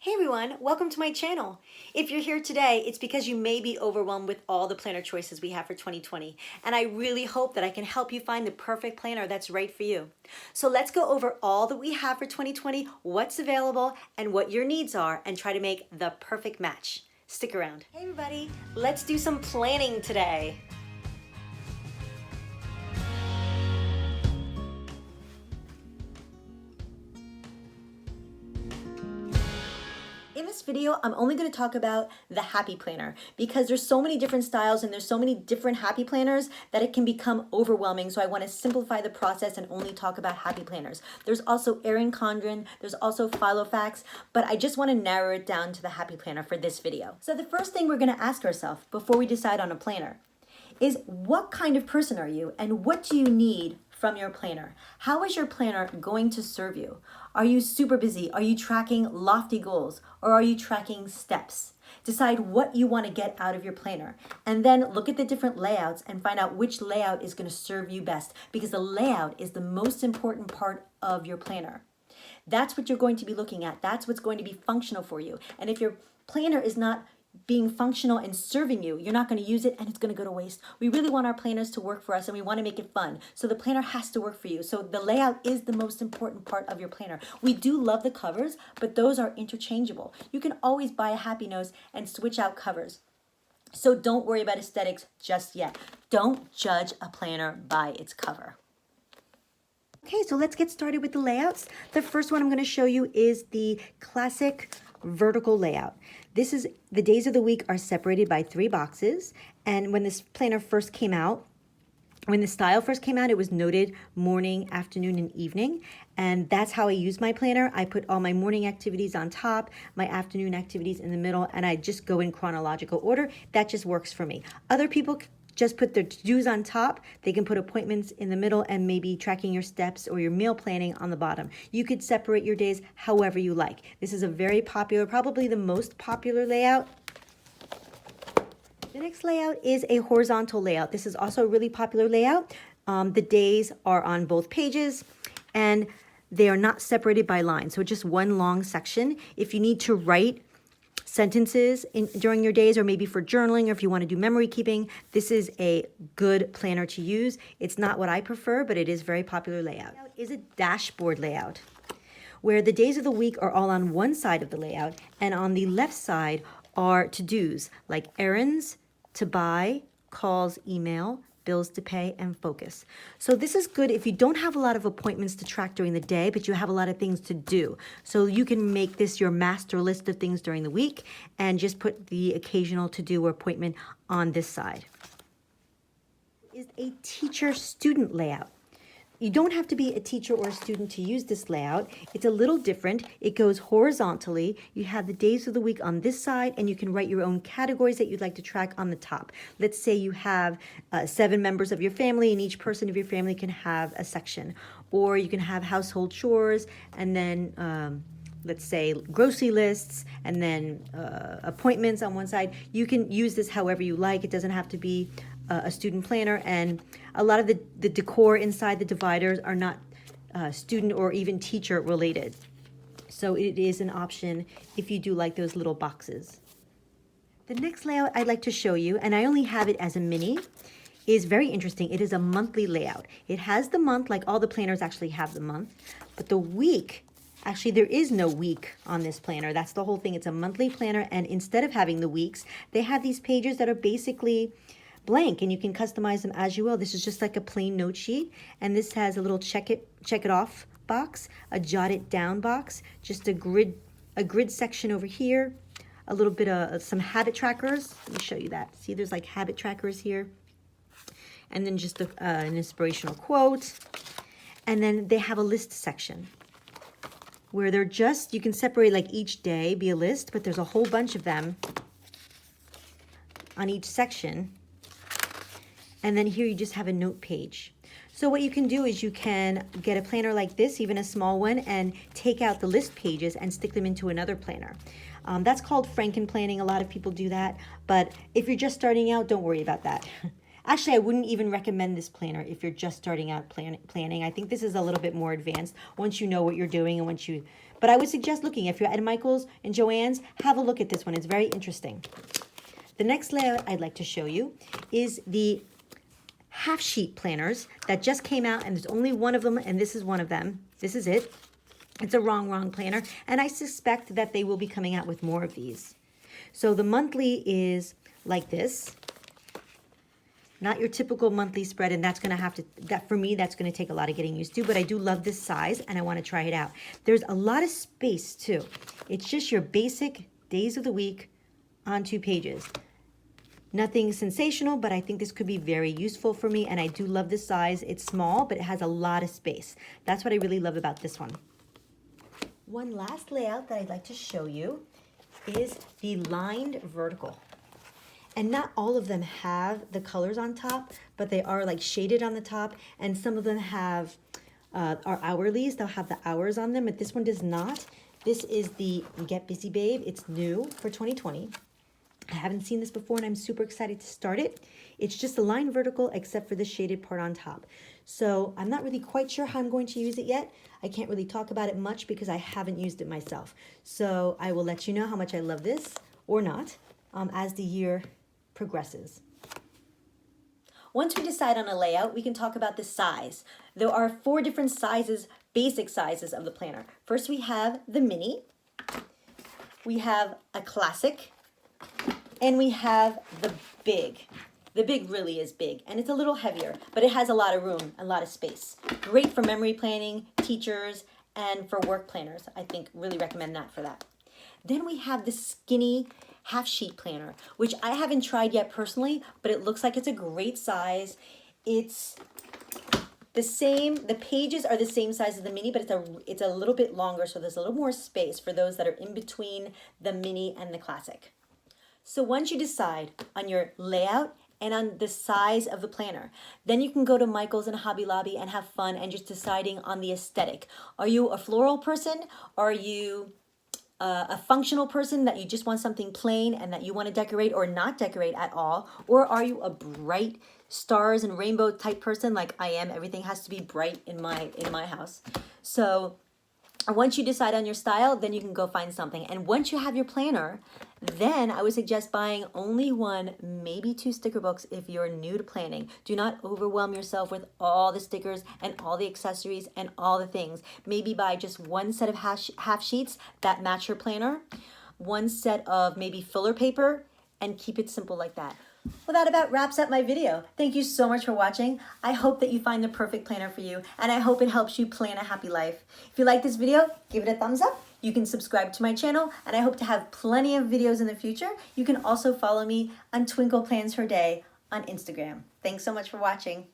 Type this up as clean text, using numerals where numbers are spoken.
Hey everyone, welcome to my channel. If you're here today, it's because you may be overwhelmed with all the planner choices we have for 2020, and I really hope that I can help you find the perfect planner that's right for you. So let's go over all that we have for 2020, what's available, and what your needs are, and try to make the perfect match. Stick around. Hey everybody, let's do some planning today. In this video, I'm only going to talk about the Happy Planner because there's so many different styles and there's so many different Happy Planners that it can become overwhelming. So I want to simplify the process and only talk about Happy Planners. There's also Erin Condren, there's also Filofax, but I just want to narrow it down to the Happy Planner for this video. So the first thing we're going to ask ourselves before we decide on a planner is, what kind of person are you and what do you need from your planner? How is your planner going to serve you? Are you super busy? Are you tracking lofty goals? Or are you tracking steps? Decide what you want to get out of your planner. And then look at the different layouts and find out which layout is going to serve you best, because the layout is the most important part of your planner. That's what you're going to be looking at. That's what's going to be functional for you. And if your planner is not being functional and serving you, you're not going to use it and it's going to go to waste. We really want our planners to work for us and we want to make it fun. So the planner has to work for you. So the layout is the most important part of your planner. We do love the covers, but those are interchangeable. You can always buy a Happy Nose and switch out covers. So don't worry about aesthetics just yet. Don't judge a planner by its cover. Okay, so let's get started with the layouts. The first one I'm going to show you is the classic vertical layout. This is, the days of the week are separated by 3 boxes. And when this planner first came out, when the style first came out, it was noted morning, afternoon, and evening. And that's how I use my planner. I put all my morning activities on top, my afternoon activities in the middle, and I just go in chronological order. That just works for me. Other people just put their to-dos on top. They can put appointments in the middle and maybe tracking your steps or your meal planning on the bottom. You could separate your days however you like. This is a very popular, probably the most popular layout. The next layout is a horizontal layout. This is also a really popular layout. The days are on both pages and they are not separated by lines. So just one long section. If you need to write sentences during your days, or maybe for journaling, or if you want to do memory keeping, this is a good planner to use. It's not what I prefer, but it is a very popular layout. It is a dashboard layout where the days of the week are all on one side of the layout, and on the left side are to-dos like errands, to buy, calls, email, bills to pay, and focus. So this is good if you don't have a lot of appointments to track during the day, but you have a lot of things to do. So you can make this your master list of things during the week and just put the occasional to-do or appointment on this side. Is a teacher-student layout. You don't have to be a teacher or a student to use this layout. It's a little different. It goes horizontally. You have the days of the week on this side, and you can write your own categories that you'd like to track on the top. Let's say you have 7 members of your family, and each person of your family can have a section. Or you can have household chores, and then let's say grocery lists, and then appointments on one side. You can use this however you like. It doesn't have to be a student planner, and a lot of the decor inside the dividers are not student or even teacher related. So it is an option if you do like those little boxes. The next layout I'd like to show you, and I only have it as a mini, is very interesting. It is a monthly layout. It has the month, like all the planners actually have the month, but the week, actually there is no week on this planner. That's the whole thing. It's a monthly planner, and instead of having the weeks, they have these pages that are basically blank, and you can customize them as you will. This is just like a plain note sheet, and this has a little check it off box, a jot it down box, just a grid section over here, a little bit of some habit trackers. Let me show you that. See, there's like habit trackers here, and then just an inspirational quote, and then they have a list section where they're just, you can separate like each day be a list, but there's a whole bunch of them on each section. And then here you just have a note page. So what you can do is you can get a planner like this, even a small one, and take out the list pages and stick them into another planner. That's called Franken planning. A lot of people do that. But if you're just starting out, don't worry about that. Actually, I wouldn't even recommend this planner if you're just starting out planning. I think this is a little bit more advanced once you know what you're doing and once you, but I would suggest looking. If you're at Michael's and Joann's, have a look at this one. It's very interesting. The next layout I'd like to show you is the half sheet planners that just came out, and there's only one of them, and this is one of them. This is it. It's a wrong planner, and I suspect that they will be coming out with more of these. So the monthly is like this. Not your typical monthly spread, and that's going to have to, that for me, that's going to take a lot of getting used to, but I do love this size, and I want to try it out. There's a lot of space, too. It's just your basic days of the week on 2 pages. Nothing sensational, but I think this could be very useful for me, and I do love this size. It's small, but it has a lot of space. That's what I really love about this one. One last layout that I'd like to show you is the lined vertical. And not all of them have the colors on top, but they are like shaded on the top, and some of them have are hourlies. They'll have the hours on them, but this one does not. This is the Get Busy Babe. It's new for 2020. I haven't seen this before, and I'm super excited to start it. It's just a line vertical except for the shaded part on top. So I'm not really quite sure how I'm going to use it yet. I can't really talk about it much because I haven't used it myself. So I will let you know how much I love this or not as the year progresses. Once we decide on a layout, we can talk about the size. There are 4 different sizes, basic sizes of the planner. First, we have the mini, we have a classic, and we have the big. The big really is big, and it's a little heavier, but it has a lot of room, a lot of space. Great for memory planning, teachers, and for work planners. I think really recommend that for that. Then we have the skinny half sheet planner, which I haven't tried yet personally, but it looks like it's a great size. It's the same, the pages are the same size as the mini, but it's a little bit longer, so there's a little more space for those that are in between the mini and the classic. So once you decide on your layout and on the size of the planner, then you can go to Michael's and Hobby Lobby and have fun and just deciding on the aesthetic. Are you a floral person? Are you a functional person that you just want something plain and that you want to decorate or not decorate at all? Or are you a bright stars and rainbow type person like I am? Everything has to be bright in my house. So once you decide on your style, then you can go find something. And once you have your planner, then I would suggest buying only 1, maybe 2 sticker books if you're new to planning. Do not overwhelm yourself with all the stickers and all the accessories and all the things. Maybe buy just 1 set of half sheets that match your planner, 1 set of maybe filler paper, and keep it simple like that. Well, that about wraps up my video. Thank you so much for watching. I hope that you find the perfect planner for you, and I hope it helps you plan a happy life. If you like this video, give it a thumbs up. You can subscribe to my channel, and I hope to have plenty of videos in the future. You can also follow me on Twinkle Plans Her Day on Instagram. Thanks so much for watching.